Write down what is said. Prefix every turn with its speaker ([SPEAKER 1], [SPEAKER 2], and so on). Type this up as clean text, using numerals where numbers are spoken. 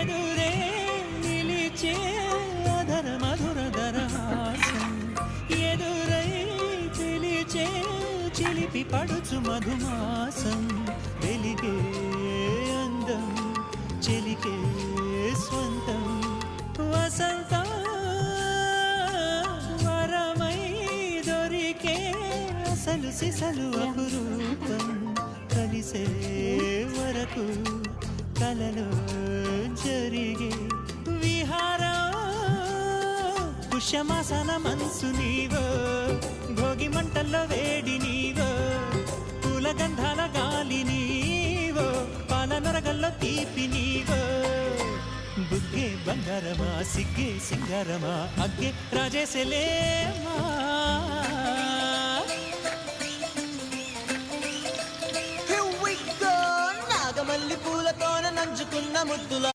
[SPEAKER 1] ఎదురే నిలిచే అధర మధుర దరహాసం ఎదురై పిలిచే చిలిపి పడుచు మధుమాసం వెలిగే అందం చెలికే స్వంతం వసంతం వరమై దొరికే అసలు సిసలు అపురూపం కలిసే వరకు కలలో జరిగే విహారం పుష్యమాసన మనసు నీవో భోగి మంటల్లో వేడి నీవో పూల గంధాల గాలి నీవో పాల నొరగల్లో తీపి నీవో బుగ్గే బంగారమా సిగ్గే సింగారమా అగ్గే రాజేసలేమా
[SPEAKER 2] నాగమల్లి పూలతోన నంచుకున్న ముద్దుల